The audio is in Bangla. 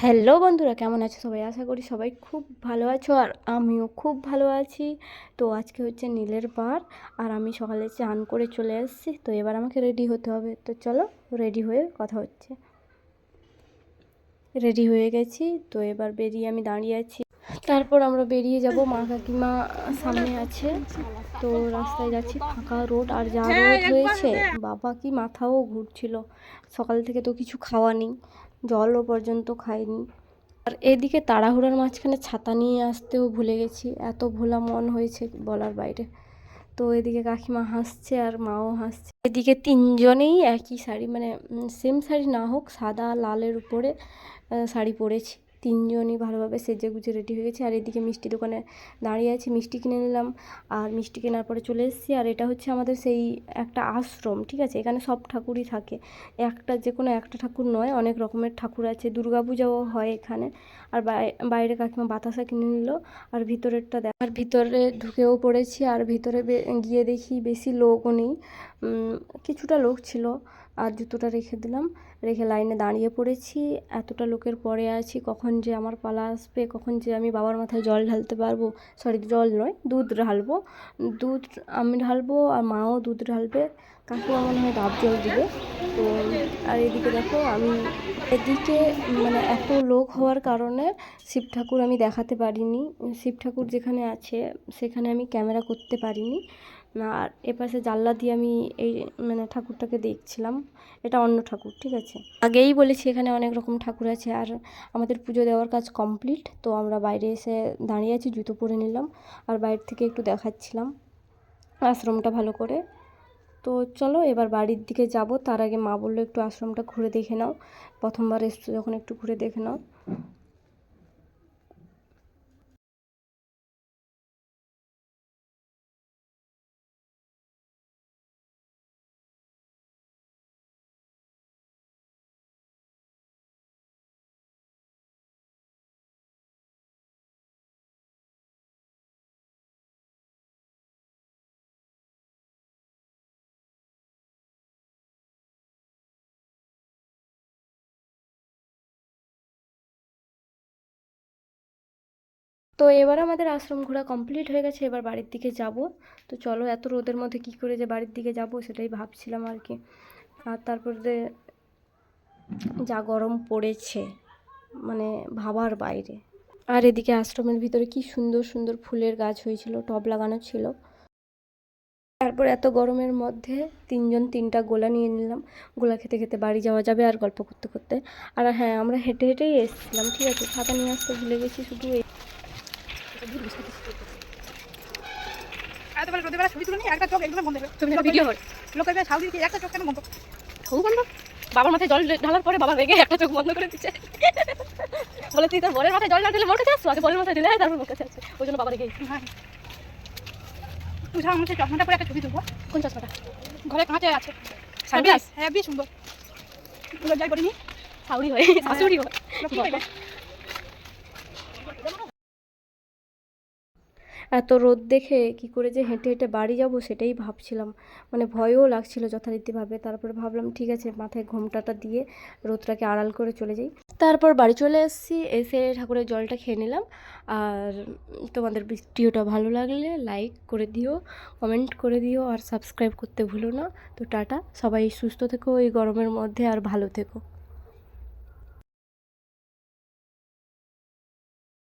হ্যালো বন্ধুরা, কেমন আছো সবাই? আশা করি সবাই খুব ভালো আছো আর আমিও খুব ভালো আছি। তো আজকে হচ্ছে নীলের বার আর আমি সকালে চান করে চলে এসেছি। তো এবার আমাকে রেডি হতে হবে। তো চলো রেডি হয়ে কথা হচ্ছে। রেডি হয়ে গেছি, তো এবার বেরিয়ে আমি দাঁড়িয়ে আছি। তারপর আমরা বেরিয়ে যাব। মা কাকিমা সামনে আছে। তো রাস্তায় যাচ্ছি, ফাঁকা রোড আর যা রোদ হয়েছে বাবা, কি মাথাও ঘুরছিল। সকাল থেকে তো কিছু খাওয়া নেই, জলও পর্যন্ত খাইনি। আর এদিকে তাড়াহুড়োর মাঝখানে ছাতা নিয়ে আসতেও ভুলে গেছি, এত ভোলা মন হয়েছে বলার বাইরে। তো এদিকে কাকিমা হাসছে আর মাও হাসছে। এদিকে তিনজনেই একই শাড়ি, মানে সেম শাড়ি না হোক, সাদা লালের উপরে শাড়ি পরেছি। তিনজনই ভালোভাবে সেজে গুজে রেডি হয়ে গেছি। আর এদিকে মিষ্টি দোকানে দাঁড়িয়ে আছি, মিষ্টি কিনে নিলাম। আর মিষ্টি কেনার পরে চলে এসেছি। আর এটা হচ্ছে আমাদের সেই একটা আশ্রম, ঠিক আছে? এখানে সব ঠাকুরই থাকে, একটা যে কোনো একটা ঠাকুর নয়, অনেক রকমের ঠাকুর আছে। দুর্গাপূজাও হয় এখানে। আর বাইরে কাকিমা বাতাসা কিনে নিল। আর ভিতরেরটা দেখার, ভিতরে ঢুকেও পড়েছি। আর ভিতরে গিয়ে দেখি বেশি লোকও নেই, কিছুটা লোক ছিল। আর জুতোটা রেখে দিলাম, রেখে লাইনে দাঁড়িয়ে পড়েছি। এতটা লোকের পরে আছি, কখন যে আমার পালা আসবে, কখন যে আমি বাবার মাথায় জল ঢালতে পারবো। সরি, জল নয়, দুধ ঢালবো। দুধ আমি ঢালবো আর মাও দুধ ঢালবে। কাকিমা মনে হয় ডাব জল দিবে। তো আর এদিকে দেখো আমি, এদিকে মানে এত লোক হওয়ার কারণে শিব ঠাকুর আমি দেখাতে পারিনি। শিব ঠাকুর যেখানে আছে সেখানে আমি ক্যামেরা করতে পারিনি। আর এপাশে জানলা দিয়ে আমি এই মানে ঠাকুরটাকে দেখছিলাম। এটা অন্য ঠাকুর, ঠিক আছে? আগেই বলেছি এখানে অনেক রকম ঠাকুর আছে। আর আমাদের পুজো দেওয়ার কাজ কমপ্লিট। তো আমরা বাইরে এসে দাঁড়িয়ে আছি, জুতো পরে নিলাম। আর বাইরে থেকে একটু দেখাচ্ছিলাম আশ্রমটা ভালো করে। তো চলো এবার বাড়ির দিকে যাব। তার আগে মা বললো একটু আশ্রমটা ঘুরে দেখে নাও, প্রথমবার এসছো যখন একটু ঘুরে দেখে নাও। তো এবার আমাদের আশ্রম ঘোরা কমপ্লিট হয়ে গেছে, এবার বাড়ির দিকে যাব। তো চলো, এত রোদের মধ্যে কি করে যে বাড়ির দিকে যাব সেটাই ভাবছিলাম আর কি। আর তারপরে যা গরম পড়েছে, মানে ভাবার বাইরে। আর এদিকে আশ্রমের ভিতরে কি সুন্দর সুন্দর ফুলের গাছ হয়েছিল, টব লাগানো ছিল। তারপর এত গরমের মধ্যে তিনজন তিনটা গোলা নিয়ে নিলাম। গোলা খেতে খেতে বাড়ি যাওয়া যাবে আর গল্প করতে করতে। আর হ্যাঁ, আমরা হেঁটে হেঁটেই এসেছিলাম, ঠিক আছে? ছাতা নিয়ে আসতে ভুলে গেছি, শুধু এই বাবার মাথায় জল ঢালার পরে বাবা রেগে একটা চোখ বন্ধ করে দিচ্ছে, বলে তুই তোর বরের মাথায় জল না দিলে মোর কাছে আসছো, আগে বরের মাথায় দিলে তারপর মোর কাছে আসছে। ওই জন্য বাবা রেগে তুই আমার চশমাটা পরে একটা ছবি তুলবো। কোন চশমাটা? ঘরে কাঁচে আছে, সানগ্লাস হেভি সুন্দর। লজ্জায় করিনি, শাশুড়ি হয়ে শাশুড়ি হয়। এত রোদ দেখে কি করে যে হেঁটে হেঁটে বাড়ি যাব সেটাই ভাবছিলাম, মানে ভয়ও লাগছিল যথারীতিভাবে। তারপরে ভাবলাম ঠিক আছে, মাথায় ঘোমটাটা দিয়ে রোদটাকে আড়াল করে চলে যাই। তারপর বাড়ি চলে এসেছি, এসে ঠাকুরের জলটা খেয়ে নিলাম। আর তোমাদের ভিডিওটা ভালো লাগলে লাইক করে দিও, কমেন্ট করে দিও আর সাবস্ক্রাইব করতে ভুলো না। তো টাটা, সবাই সুস্থ থেকো এই গরমের মধ্যে আর ভালো থেকো।